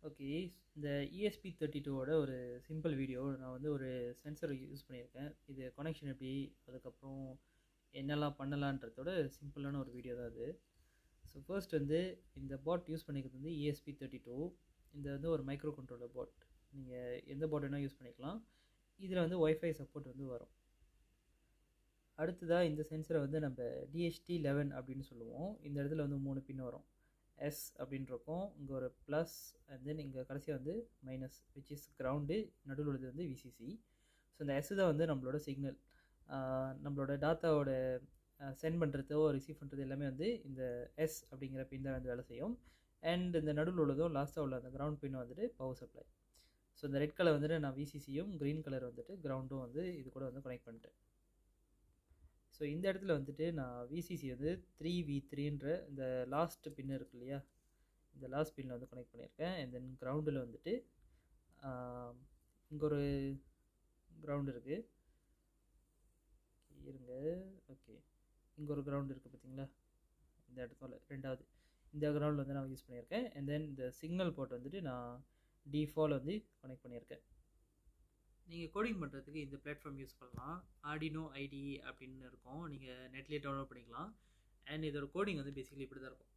Okay. இந்த ESP32ஓட ஒரு simple video நான் வந்து ஒரு சென்சர் யூஸ் பண்ணியிருக்கேன். இது கனெக்ஷன் எப்படி, அதுக்கப்புறம் என்னெல்லாம் பண்ணலான்றதோட சிம்பிளான ஒரு வீடியோ தான் அது. ஸோ ஃபர்ஸ்ட் வந்து இந்த பாட் யூஸ் பண்ணிக்கிறது வந்து ESP32. இந்த வந்து ஒரு மைக்ரோ கண்ட்ரோலர் பாட். நீங்கள் எந்த பாட் வேணால் யூஸ் பண்ணிக்கலாம். இதில் வந்து ஒய்ஃபை சப்போர்ட் வந்து வரும். அடுத்ததாக இந்த சென்சரை வந்து நம்ம DHT11 அப்படின்னு சொல்லுவோம். இந்த இடத்துல வந்து 3 பின் வரும். S அப்படின்னு இருக்கும், இங்கே ஒரு ப்ளஸ் அண்ட் தென் இங்கே கடைசியாக வந்து மைனஸ் விச் இஸ் கிரவுண்டு, நடுவில் உள்ளது வந்து VCC. ஸோ இந்த S தான் வந்து நம்மளோட சிக்னல். நம்மளோட டாட்டாவோட சென்ட் பண்ணுறதோ ரிசீவ் பண்ணுறது எல்லாமே வந்து இந்த S அப்படிங்கிற பின் தான் வந்து வேலை செய்யும். அண்ட் இந்த நடுவில் உள்ளதும் லாஸ்ட்டாக உள்ள அந்த கிரவுண்ட் பின் வந்துட்டு பவர் சப்ளை. ஸோ இந்த ரெட் கலர் வந்துட்டு நான் VCCயும், க்ரீன் கலர் வந்துட்டு கிரவுண்டும் வந்து இது கூட வந்து கனெக்ட் பண்ணிட்டேன். ஸோ இந்த இடத்துல வந்துட்டு நான் VCC வந்து 3V3ன்ற இந்த லாஸ்ட் பின் இருக்கு இல்லையா, இந்த லாஸ்ட் பின்னில் வந்து கனெக்ட் பண்ணியிருக்கேன். அண்ட் தென் கிரவுண்டில் வந்துட்டு இங்கே ஒரு கிரவுண்ட் இருக்குது, இருங்க. ஓகே, இங்கே ஒரு கிரவுண்ட் இருக்குது பார்த்தீங்களா, இந்த இடத்துல ரெண்டாவது இந்த கிரவுண்டில் வந்து நான் யூஸ் பண்ணியிருக்கேன். அண்ட் தென் இந்த சிக்னல் போர்ட் வந்துட்டு நான் டிஃபால்ட் வந்து கனெக்ட் பண்ணியிருக்கேன். நீங்கள் கோடிங் பண்ணுறதுக்கு இந்த பிளாட்ஃபார்ம் யூஸ் பண்ணலாம். Arduino IDE அப்படின்னு இருக்கும், நீங்கள் நெட்லேயே டவுன்லோட் பண்ணிக்கலாம். அண்ட் இதோட கோடிங் வந்து பேசிக்கலி இப்படி தான் இருக்கும்.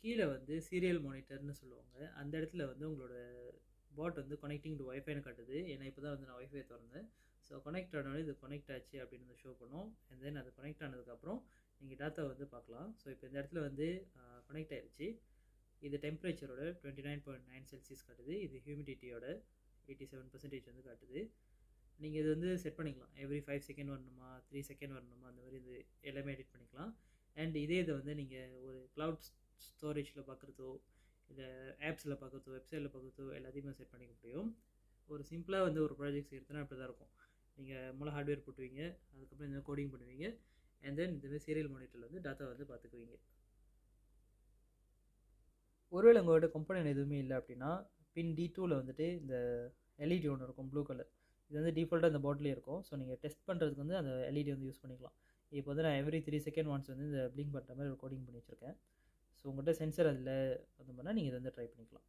கீழே வந்து சீரியல் மானிட்டர்னு சொல்லுவாங்க. அந்த இடத்துல வந்து உங்களோட பாட் வந்து கனெக்டிங் டு ஒய்ஃபைன்னு காட்டுது. ஏன்னா இப்போ தான் வந்து நான் ஒய்ஃபை திறந்தேன். ஸோ கனெக்ட் ஆனாலும் இது கனெக்ட் ஆச்சு அப்படின்னு ஷோ பண்ணும். அண்ட் தென் அது கனெக்ட் ஆனதுக்கப்புறம் நீங்கள் டேட்டா வந்து பார்க்கலாம். ஸோ இப்போ இந்த இடத்துல வந்து கனெக்ட் ஆகிடுச்சு. இது டெம்பரேச்சரோட 29.9 செல்சியஸ் காட்டுது. இது ஹியூமிடிட்டியோட 87% வந்து காட்டுது. நீங்கள் இது வந்து செட் பண்ணிக்கலாம். எவ்ரி 5 செகண்ட் வரணுமா, 3 செகண்ட் வரணுமா, அந்த மாதிரி இது எல்லாமே எடிட் பண்ணிக்கலாம். அண்ட் இதே இதை வந்து நீங்கள் ஒரு க்ளவுட் ஸ்டோரேஜில் பார்க்குறதோ, இல்லை ஆப்ஸில் பார்க்குறதோ, வெப்சைட்டில் பார்க்குறதோ எல்லாத்தையுமே செட் பண்ணிக்க முடியும். ஒரு சிம்பிளாக வந்து ஒரு ப்ராஜெக்ட் செய்கிறதுனா இப்படி தான் இருக்கும். நீங்கள் மூலம் ஹார்ட்வேர் போட்டுவீங்க, அதுக்கப்புறம் இந்த கோடிங் பண்ணுவீங்க, அண்ட் தென் இந்த சீரியல் மானிட்டரில் வந்து டாட்டா வந்து பார்த்துக்குவீங்க. ஒருவேளை உங்கள்கிட்ட கம்பெனி எதுவுமே இல்லை அப்படின்னா பின் D2வில் வந்துட்டு இந்த LED ஒன்று இருக்கும், ப்ளூ கலர். இது வந்து டிஃபால்ட்டாக இந்த பாட்டிலே இருக்கும். ஸோ நீங்கள் டெஸ்ட் பண்ணுறதுக்கு வந்து அந்த LED வந்து யூஸ் பண்ணிக்கலாம். இப்போ வந்து நான் எவ்ரி 3 செகண்ட் ஒன்ஸ் வந்து இந்த பிளிங்க் பண்ணுற மாதிரி ஒரு கோடிங் பண்ணி வச்சுருக்கேன். ஸோ உங்கள்கிட்ட சென்சர் அதில் அந்த மாதிரினா நீங்கள் இதை வந்து ட்ரை பண்ணிக்கலாம்.